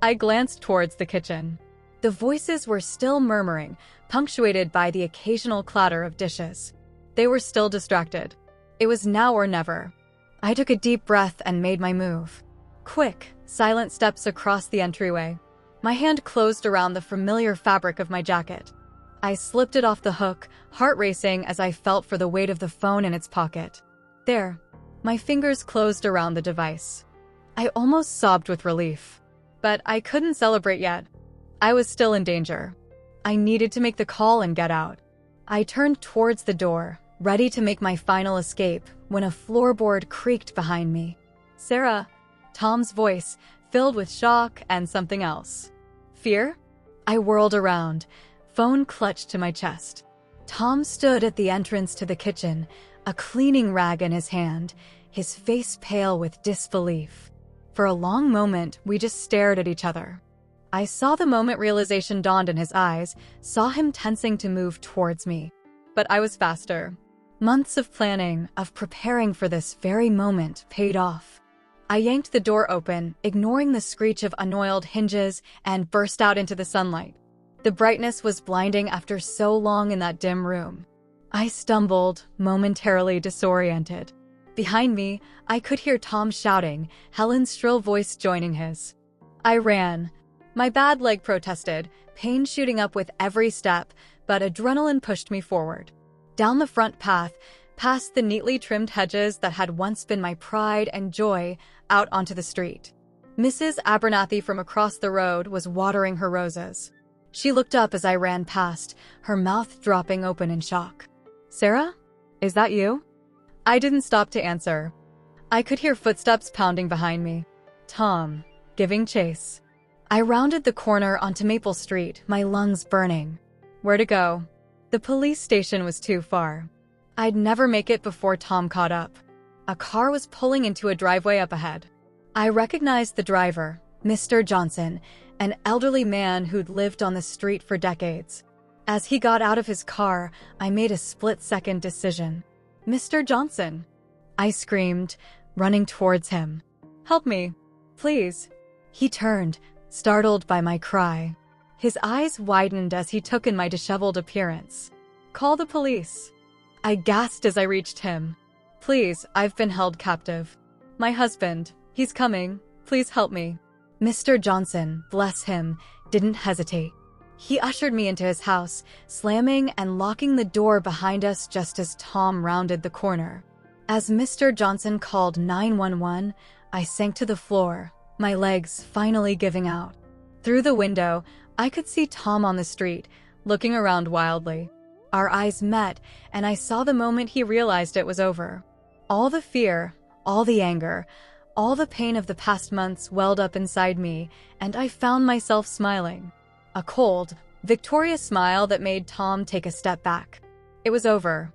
I glanced towards the kitchen. The voices were still murmuring, punctuated by the occasional clatter of dishes. They were still distracted. It was now or never. I took a deep breath and made my move. Quick, silent steps across the entryway. My hand closed around the familiar fabric of my jacket. I slipped it off the hook, heart racing as I felt for the weight of the phone in its pocket. There. My fingers closed around the device. I almost sobbed with relief. But I couldn't celebrate yet. I was still in danger. I needed to make the call and get out. I turned towards the door, ready to make my final escape, when a floorboard creaked behind me. Sarah, Tom's voice, filled with shock and something else. Fear? I whirled around, phone clutched to my chest. Tom stood at the entrance to the kitchen, a cleaning rag in his hand, his face pale with disbelief. For a long moment, we just stared at each other. I saw the moment realization dawned in his eyes, saw him tensing to move towards me. But I was faster. Months of planning, of preparing for this very moment, paid off. I yanked the door open, ignoring the screech of unoiled hinges, and burst out into the sunlight. The brightness was blinding after so long in that dim room. I stumbled, momentarily disoriented. Behind me, I could hear Tom shouting, Helen's shrill voice joining his. I ran. My bad leg protested, pain shooting up with every step, but adrenaline pushed me forward. Down the front path, past the neatly trimmed hedges that had once been my pride and joy, out onto the street. Mrs. Abernathy from across the road was watering her roses. She looked up as I ran past, her mouth dropping open in shock. Sarah? Is that you? I didn't stop to answer. I could hear footsteps pounding behind me. Tom, giving chase. I rounded the corner onto Maple Street, my lungs burning. Where to go? The police station was too far. I'd never make it before Tom caught up. A car was pulling into a driveway up ahead. I recognized the driver, Mr. Johnson, an elderly man who'd lived on the street for decades. As he got out of his car, I made a split-second decision. Mr. Johnson! I screamed, running towards him. Help me, please. He turned, startled by my cry. His eyes widened as he took in my disheveled appearance. "Call the police." I gasped as I reached him. "Please, I've been held captive. My husband, he's coming. Please help me." Mr. Johnson, bless him, didn't hesitate. He ushered me into his house, slamming and locking the door behind us just as Tom rounded the corner. As Mr. Johnson called 911, I sank to the floor, my legs finally giving out. Through the window, I could see Tom on the street, looking around wildly. Our eyes met, and I saw the moment he realized it was over. All the fear, all the anger, all the pain of the past months welled up inside me, and I found myself smiling. A cold, victorious smile that made Tom take a step back. It was over.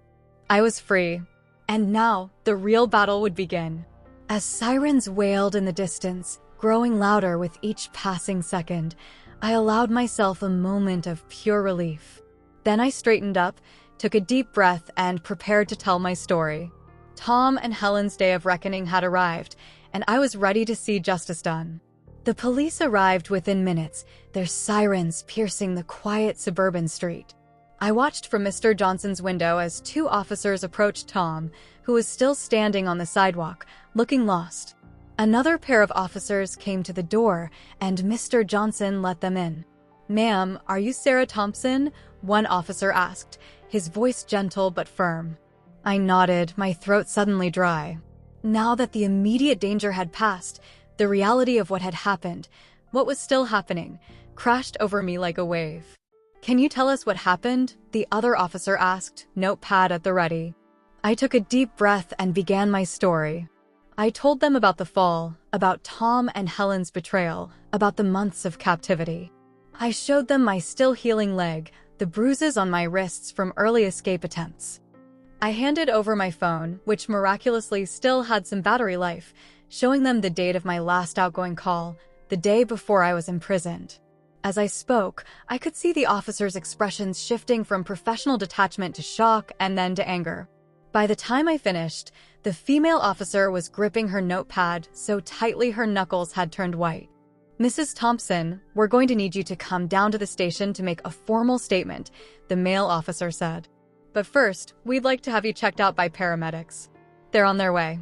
I was free. And now, the real battle would begin. As sirens wailed in the distance, growing louder with each passing second, I allowed myself a moment of pure relief. Then I straightened up, took a deep breath, and prepared to tell my story. Tom and Helen's day of reckoning had arrived, and I was ready to see justice done. The police arrived within minutes, their sirens piercing the quiet suburban street. I watched from Mr. Johnson's window as two officers approached Tom, who was still standing on the sidewalk, looking lost. Another pair of officers came to the door, and Mr. Johnson let them in. "Ma'am, are you Sarah Thompson?" one officer asked, his voice gentle but firm. I nodded, my throat suddenly dry. Now that the immediate danger had passed, the reality of what had happened, what was still happening, crashed over me like a wave. "Can you tell us what happened?" the other officer asked, notepad at the ready. I took a deep breath and began my story. I told them about the fall, about Tom and Helen's betrayal, about the months of captivity. I showed them my still healing leg, the bruises on my wrists from early escape attempts. I handed over my phone, which miraculously still had some battery life, showing them the date of my last outgoing call, the day before I was imprisoned. As I spoke, I could see the officers' expressions shifting from professional detachment to shock and then to anger. By the time I finished, the female officer was gripping her notepad so tightly her knuckles had turned white. "Mrs. Thompson, we're going to need you to come down to the station to make a formal statement," the male officer said. "But first, we'd like to have you checked out by paramedics. They're on their way."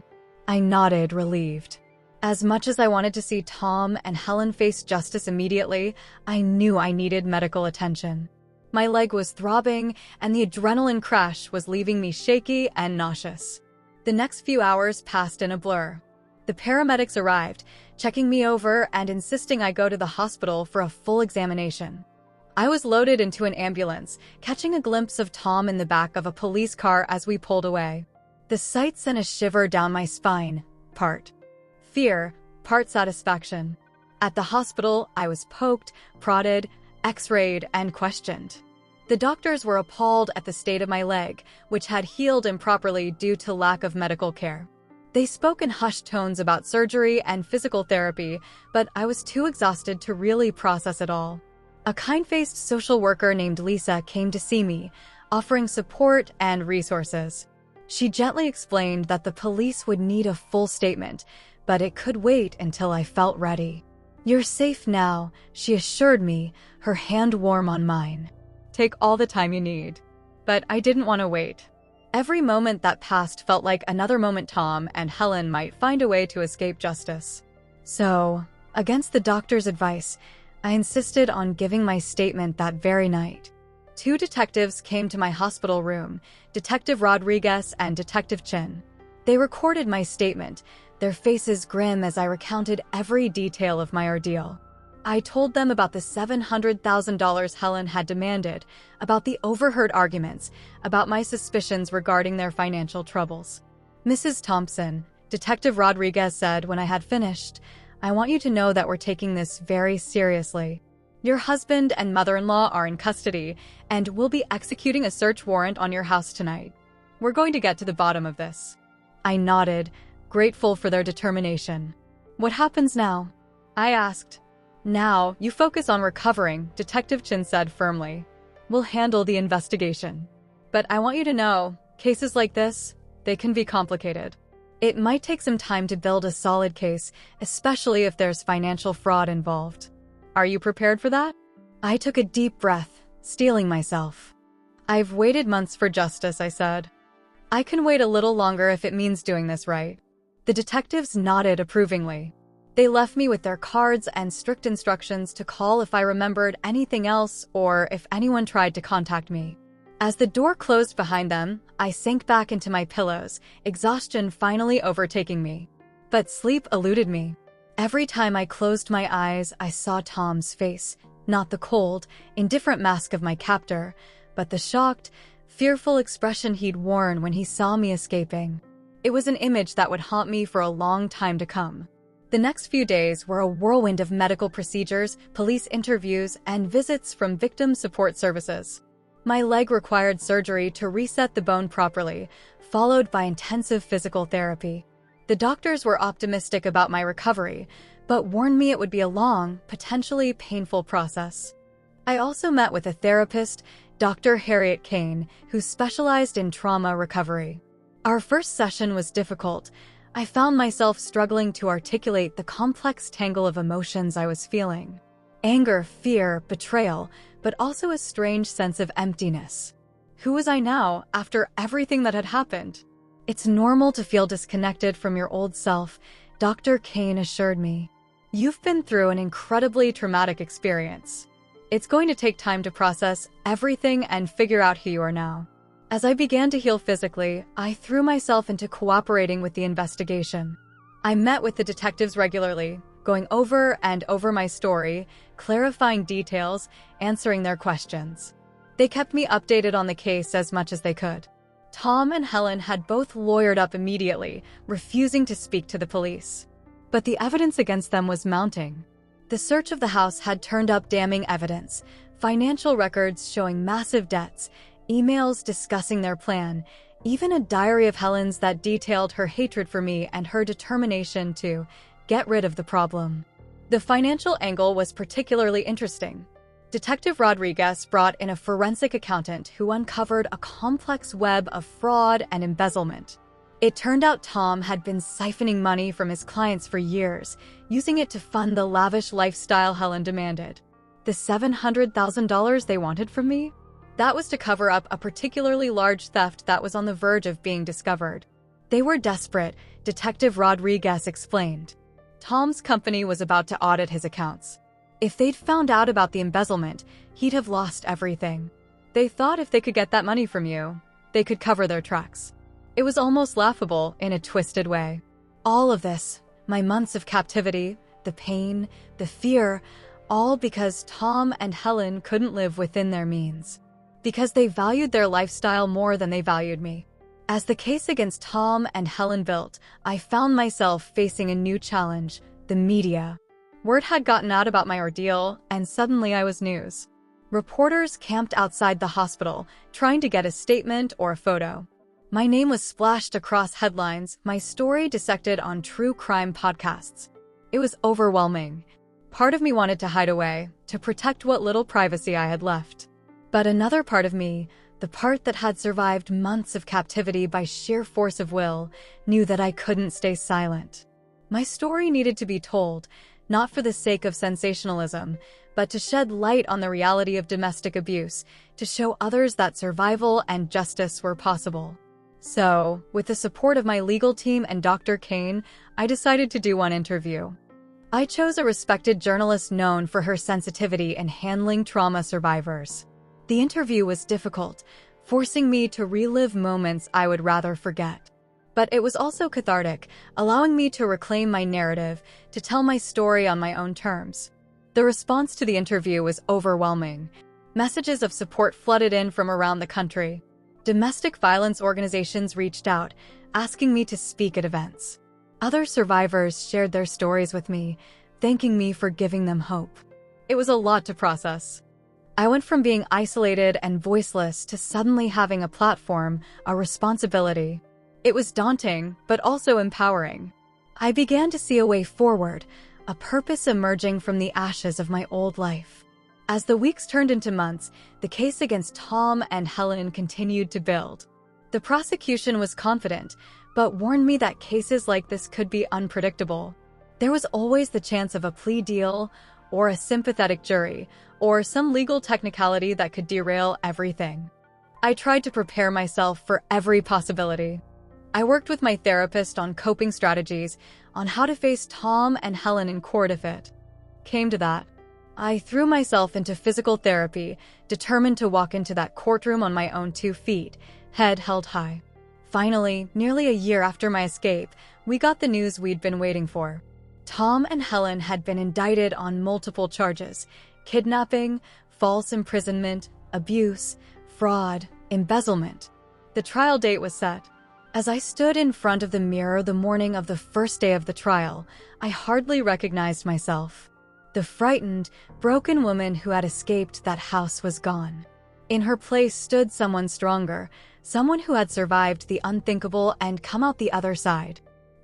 I nodded, relieved. As much as I wanted to see Tom and Helen face justice immediately, I knew I needed medical attention. My leg was throbbing, and the adrenaline crash was leaving me shaky and nauseous. The next few hours passed in a blur. The paramedics arrived, checking me over and insisting I go to the hospital for a full examination. I was loaded into an ambulance, catching a glimpse of Tom in the back of a police car as we pulled away. The sight sent a shiver down my spine, part fear, part satisfaction. At the hospital, I was poked, prodded, x-rayed, and questioned. The doctors were appalled at the state of my leg, which had healed improperly due to lack of medical care. They spoke in hushed tones about surgery and physical therapy, but I was too exhausted to really process it all. A kind-faced social worker named Lisa came to see me, offering support and resources. She gently explained that the police would need a full statement, but it could wait until I felt ready. "You're safe now," she assured me, her hand warm on mine. "Take all the time you need." But I didn't want to wait. Every moment that passed felt like another moment Tom and Helen might find a way to escape justice. So, against the doctor's advice, I insisted on giving my statement that very night. Two detectives came to my hospital room, Detective Rodriguez and Detective Chin. They recorded my statement, their faces grim as I recounted every detail of my ordeal. I told them about the $700,000 Helen had demanded, about the overheard arguments, about my suspicions regarding their financial troubles. "Mrs. Thompson," Detective Rodriguez said when I had finished, "I want you to know that we're taking this very seriously. Your husband and mother-in-law are in custody, and we'll be executing a search warrant on your house tonight. We're going to get to the bottom of this." I nodded, grateful for their determination. "What happens now?" I asked. "Now, you focus on recovering," Detective Chin said firmly. "We'll handle the investigation. But I want you to know, cases like this, they can be complicated. It might take some time to build a solid case, especially if there's financial fraud involved. Are you prepared for that? I took a deep breath, steeling myself. I've waited months for justice, I said. I can wait a little longer if it means doing this right. The detectives nodded approvingly. They left me with their cards and strict instructions to call if I remembered anything else or if anyone tried to contact me. As the door closed behind them, I sank back into my pillows, exhaustion finally overtaking me. But sleep eluded me. Every time I closed my eyes, I saw Tom's face, not the cold, indifferent mask of my captor, but the shocked, fearful expression he'd worn when he saw me escaping. It was an image that would haunt me for a long time to come. The next few days were a whirlwind of medical procedures, police interviews, and visits from victim support services. My leg required surgery to reset the bone properly, followed by intensive physical therapy. The doctors were optimistic about my recovery, but warned me it would be a long, potentially painful process. I also met with a therapist, Dr. Harriet Kane, who specialized in trauma recovery. Our first session was difficult. I found myself struggling to articulate the complex tangle of emotions I was feeling. Anger, fear, betrayal, but also a strange sense of emptiness. Who was I now, after everything that had happened? It's normal to feel disconnected from your old self, Dr. Kane assured me. You've been through an incredibly traumatic experience. It's going to take time to process everything and figure out who you are now. As I began to heal physically, I threw myself into cooperating with the investigation. I met with the detectives regularly, going over and over my story, clarifying details, answering their questions. They kept me updated on the case as much as they could. Tom and Helen had both lawyered up immediately, refusing to speak to the police. But the evidence against them was mounting. The search of the house had turned up damning evidence, financial records showing massive debts, emails discussing their plan, even a diary of Helen's that detailed her hatred for me and her determination to get rid of the problem. The financial angle was particularly interesting. Detective Rodriguez brought in a forensic accountant who uncovered a complex web of fraud and embezzlement. It turned out Tom had been siphoning money from his clients for years, using it to fund the lavish lifestyle Helen demanded. The $700,000 they wanted from me? That was to cover up a particularly large theft that was on the verge of being discovered. They were desperate, Detective Rodriguez explained. Tom's company was about to audit his accounts. If they'd found out about the embezzlement, he'd have lost everything. They thought if they could get that money from you, they could cover their tracks. It was almost laughable in a twisted way. All of this, my months of captivity, the pain, the fear, all because Tom and Helen couldn't live within their means. Because they valued their lifestyle more than they valued me. As the case against Tom and Helen built, I found myself facing a new challenge, the media. Word had gotten out about my ordeal, and suddenly I was news. Reporters camped outside the hospital, trying to get a statement or a photo. My name was splashed across headlines, my story dissected on true crime podcasts. It was overwhelming. Part of me wanted to hide away, to protect what little privacy I had left. But another part of me, the part that had survived months of captivity by sheer force of will, knew that I couldn't stay silent. My story needed to be told, not for the sake of sensationalism, but to shed light on the reality of domestic abuse, to show others that survival and justice were possible. So, with the support of my legal team and Dr. Kane, I decided to do one interview. I chose a respected journalist known for her sensitivity in handling trauma survivors. The interview was difficult, forcing me to relive moments I would rather forget. But it was also cathartic, allowing me to reclaim my narrative, to tell my story on my own terms. The response to the interview was overwhelming. Messages of support flooded in from around the country. Domestic violence organizations reached out, asking me to speak at events. Other survivors shared their stories with me, thanking me for giving them hope. It was a lot to process. I went from being isolated and voiceless to suddenly having a platform, a responsibility. It was daunting, but also empowering. I began to see a way forward, a purpose emerging from the ashes of my old life. As the weeks turned into months, the case against Tom and Helen continued to build. The prosecution was confident, but warned me that cases like this could be unpredictable. There was always the chance of a plea deal, or a sympathetic jury, or some legal technicality that could derail everything. I tried to prepare myself for every possibility. I worked with my therapist on coping strategies, on how to face Tom and Helen in court if it came to that. I threw myself into physical therapy, determined to walk into that courtroom on my own 2 feet, head held high. Finally, nearly a year after my escape, we got the news we'd been waiting for. Tom and Helen had been indicted on multiple charges: kidnapping, false imprisonment, abuse, fraud, embezzlement. The trial date was set. As I stood in front of the mirror the morning of the first day of the trial, I hardly recognized myself. The frightened, broken woman who had escaped that house was gone. In her place stood someone stronger, someone who had survived the unthinkable and come out the other side.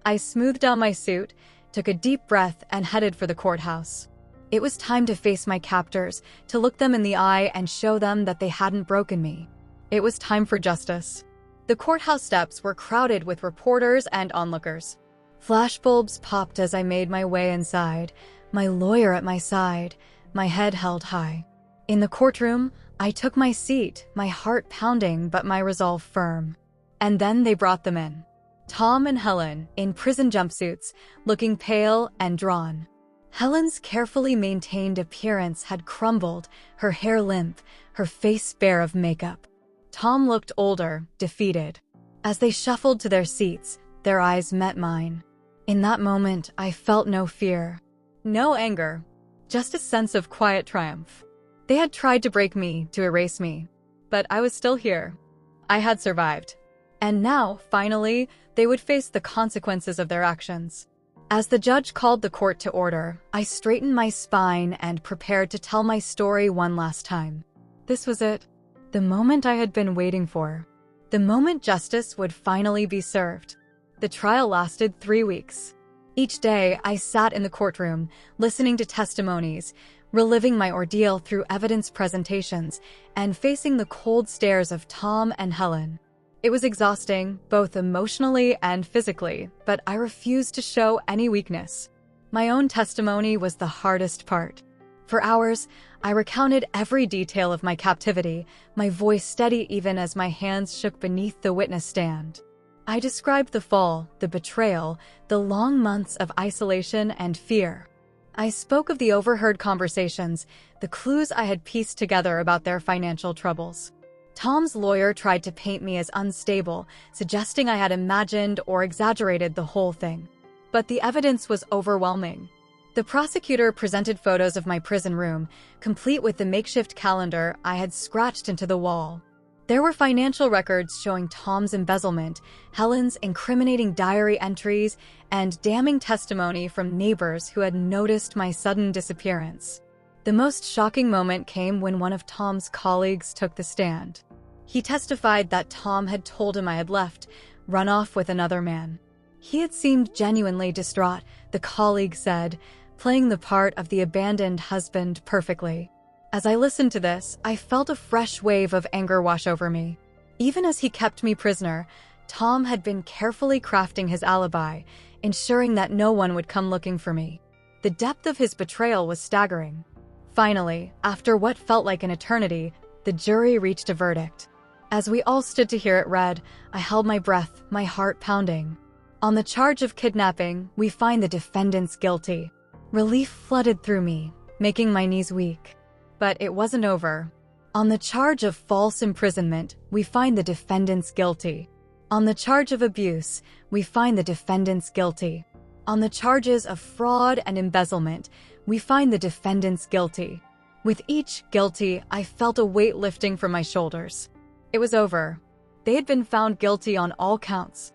I smoothed out my suit, took a deep breath, and headed for the courthouse. It was time to face my captors, to look them in the eye and show them that they hadn't broken me. It was time for justice. The courthouse steps were crowded with reporters and onlookers. Flashbulbs popped as I made my way inside, my lawyer at my side, my head held high. In the courtroom, I took my seat, my heart pounding but my resolve firm. And then they brought them in. Tom and Helen, in prison jumpsuits, looking pale and drawn. Helen's carefully maintained appearance had crumbled, her hair limp, her face bare of makeup. Tom looked older, defeated. As they shuffled to their seats, their eyes met mine. In that moment, I felt no fear, no anger, just a sense of quiet triumph. They had tried to break me, to erase me, but I was still here. I had survived. And now, finally, they would face the consequences of their actions. As the judge called the court to order, I straightened my spine and prepared to tell my story one last time. This was it. The moment I had been waiting for. The moment justice would finally be served. The trial lasted 3 weeks. Each day, I sat in the courtroom, listening to testimonies, reliving my ordeal through evidence presentations, and facing the cold stares of Tom and Helen. It was exhausting, both emotionally and physically, but I refused to show any weakness. My own testimony was the hardest part. For hours, I recounted every detail of my captivity, my voice steady even as my hands shook beneath the witness stand. I described the fall, the betrayal, the long months of isolation and fear. I spoke of the overheard conversations, the clues I had pieced together about their financial troubles. Tom's lawyer tried to paint me as unstable, suggesting I had imagined or exaggerated the whole thing. But the evidence was overwhelming. The prosecutor presented photos of my prison room, complete with the makeshift calendar I had scratched into the wall. There were financial records showing Tom's embezzlement, Helen's incriminating diary entries, and damning testimony from neighbors who had noticed my sudden disappearance. The most shocking moment came when one of Tom's colleagues took the stand. He testified that Tom had told him I had left, run off with another man. He had seemed genuinely distraught, the colleague said, playing the part of the abandoned husband perfectly. As I listened to this, I felt a fresh wave of anger wash over me. Even as he kept me prisoner, Tom had been carefully crafting his alibi, ensuring that no one would come looking for me. The depth of his betrayal was staggering. Finally, after what felt like an eternity, the jury reached a verdict. As we all stood to hear it read, I held my breath, my heart pounding. On the charge of kidnapping, we find the defendants guilty. Relief flooded through me, making my knees weak. But it wasn't over. On the charge of false imprisonment, we find the defendants guilty. On the charge of abuse, we find the defendants guilty. On the charges of fraud and embezzlement, we find the defendants guilty. With each guilty, I felt a weight lifting from my shoulders. It was over. They had been found guilty on all counts.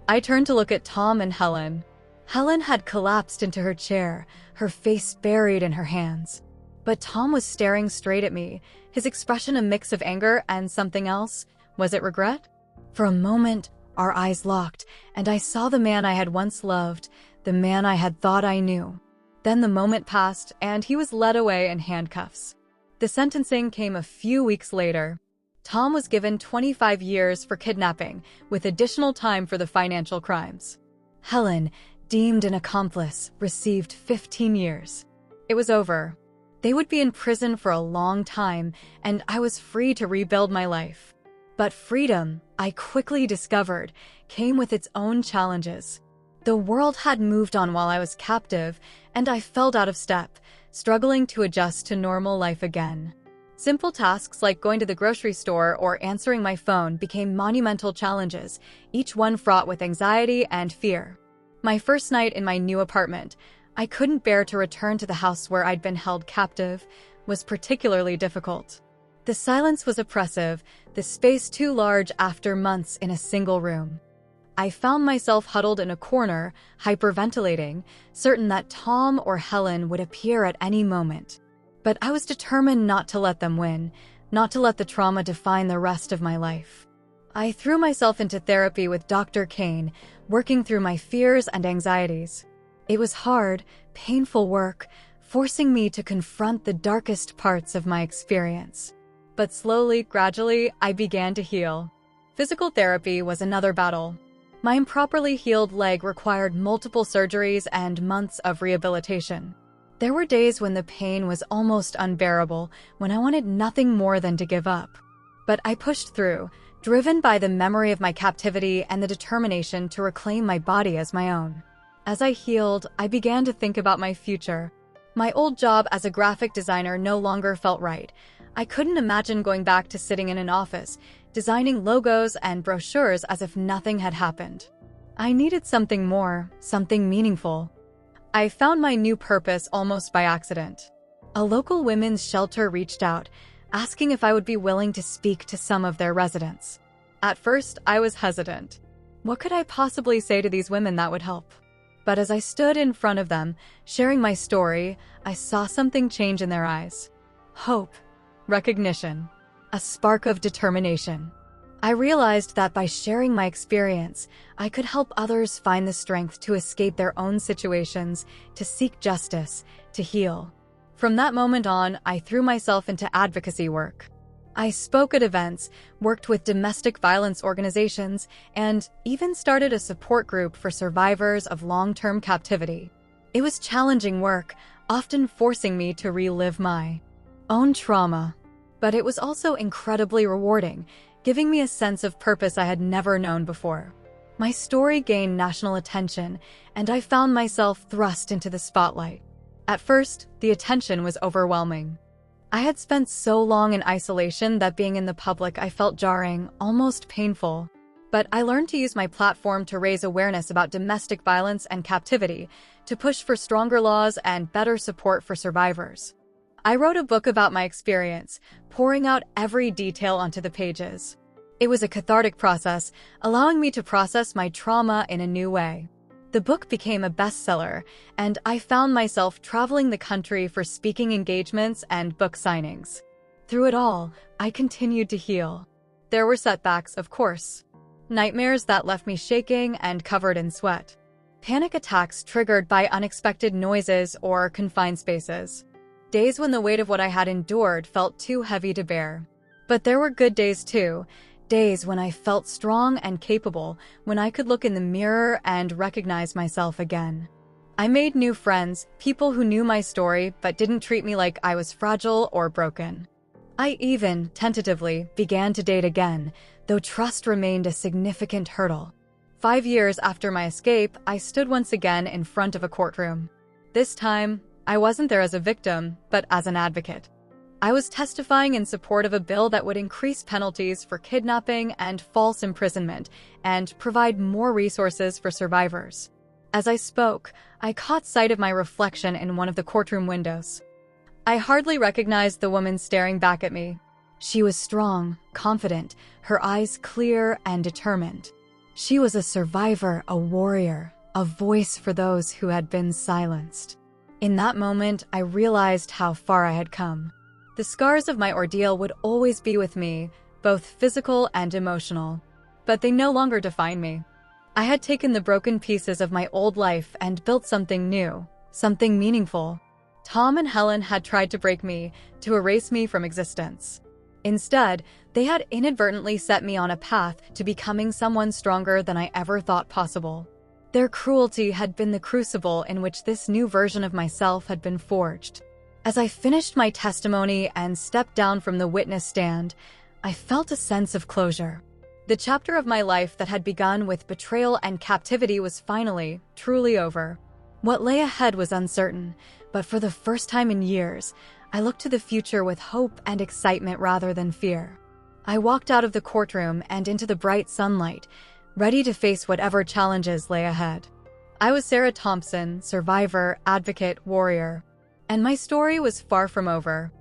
I turned to look at Tom and Helen. Helen had collapsed into her chair, her face buried in her hands. But Tom was staring straight at me, his expression a mix of anger and something else. Was it regret? For a moment, our eyes locked, and I saw the man I had once loved, the man I had thought I knew. Then the moment passed, and he was led away in handcuffs. The sentencing came a few weeks later. Tom was given 25 years for kidnapping, with additional time for the financial crimes. Helen, deemed an accomplice, received 15 years. It was over. They would be in prison for a long time, and I was free to rebuild my life. But freedom, I quickly discovered, came with its own challenges. The world had moved on while I was captive, and I felt out of step, struggling to adjust to normal life again. Simple tasks like going to the grocery store or answering my phone became monumental challenges, each one fraught with anxiety and fear. My first night in my new apartment, I couldn't bear to return to the house where I'd been held captive, was particularly difficult. The silence was oppressive, the space too large after months in a single room. I found myself huddled in a corner, hyperventilating, certain that Tom or Helen would appear at any moment. But I was determined not to let them win, not to let the trauma define the rest of my life. I threw myself into therapy with Dr. Kane, working through my fears and anxieties. It was hard, painful work, forcing me to confront the darkest parts of my experience. But slowly, gradually, I began to heal. Physical therapy was another battle. My improperly healed leg required multiple surgeries and months of rehabilitation. There were days when the pain was almost unbearable, when I wanted nothing more than to give up. But I pushed through, driven by the memory of my captivity and the determination to reclaim my body as my own. As I healed, I began to think about my future. My old job as a graphic designer no longer felt right. I couldn't imagine going back to sitting in an office, designing logos and brochures as if nothing had happened. I needed something more, something meaningful. I found my new purpose almost by accident. A local women's shelter reached out, asking if I would be willing to speak to some of their residents. At first, I was hesitant. What could I possibly say to these women that would help? But as I stood in front of them, sharing my story, I saw something change in their eyes. Hope, recognition, a spark of determination. I realized that by sharing my experience, I could help others find the strength to escape their own situations, to seek justice, to heal. From that moment on, I threw myself into advocacy work. I spoke at events, worked with domestic violence organizations, and even started a support group for survivors of long-term captivity. It was challenging work, often forcing me to relive my own trauma. But it was also incredibly rewarding, giving me a sense of purpose I had never known before. My story gained national attention, and I found myself thrust into the spotlight. At first, the attention was overwhelming. I had spent so long in isolation that being in the public I felt jarring, almost painful. But I learned to use my platform to raise awareness about domestic violence and captivity, to push for stronger laws and better support for survivors. I wrote a book about my experience, pouring out every detail onto the pages. It was a cathartic process, allowing me to process my trauma in a new way. The book became a bestseller, and I found myself traveling the country for speaking engagements and book signings. Through it all, I continued to heal. There were setbacks, of course. Nightmares that left me shaking and covered in sweat. Panic attacks triggered by unexpected noises or confined spaces. Days when the weight of what I had endured felt too heavy to bear. But there were good days too. Days when I felt strong and capable, when I could look in the mirror and recognize myself again. I made new friends, people who knew my story but didn't treat me like I was fragile or broken. I even, tentatively, began to date again, though trust remained a significant hurdle. 5 years after my escape, I stood once again in front of a courtroom. This time, I wasn't there as a victim, but as an advocate. I was testifying in support of a bill that would increase penalties for kidnapping and false imprisonment and provide more resources for survivors. As I spoke, I caught sight of my reflection in one of the courtroom windows. I hardly recognized the woman staring back at me. She was strong, confident, her eyes clear and determined. She was a survivor, a warrior, a voice for those who had been silenced. In that moment, I realized how far I had come. The scars of my ordeal would always be with me, both physical and emotional. But they no longer defined me. I had taken the broken pieces of my old life and built something new, something meaningful. Tom and Helen had tried to break me, to erase me from existence. Instead, they had inadvertently set me on a path to becoming someone stronger than I ever thought possible. Their cruelty had been the crucible in which this new version of myself had been forged. As I finished my testimony and stepped down from the witness stand, I felt a sense of closure. The chapter of my life that had begun with betrayal and captivity was finally, truly over. What lay ahead was uncertain, but for the first time in years, I looked to the future with hope and excitement rather than fear. I walked out of the courtroom and into the bright sunlight, ready to face whatever challenges lay ahead. I was Sarah Thompson, survivor, advocate, warrior. And my story was far from over.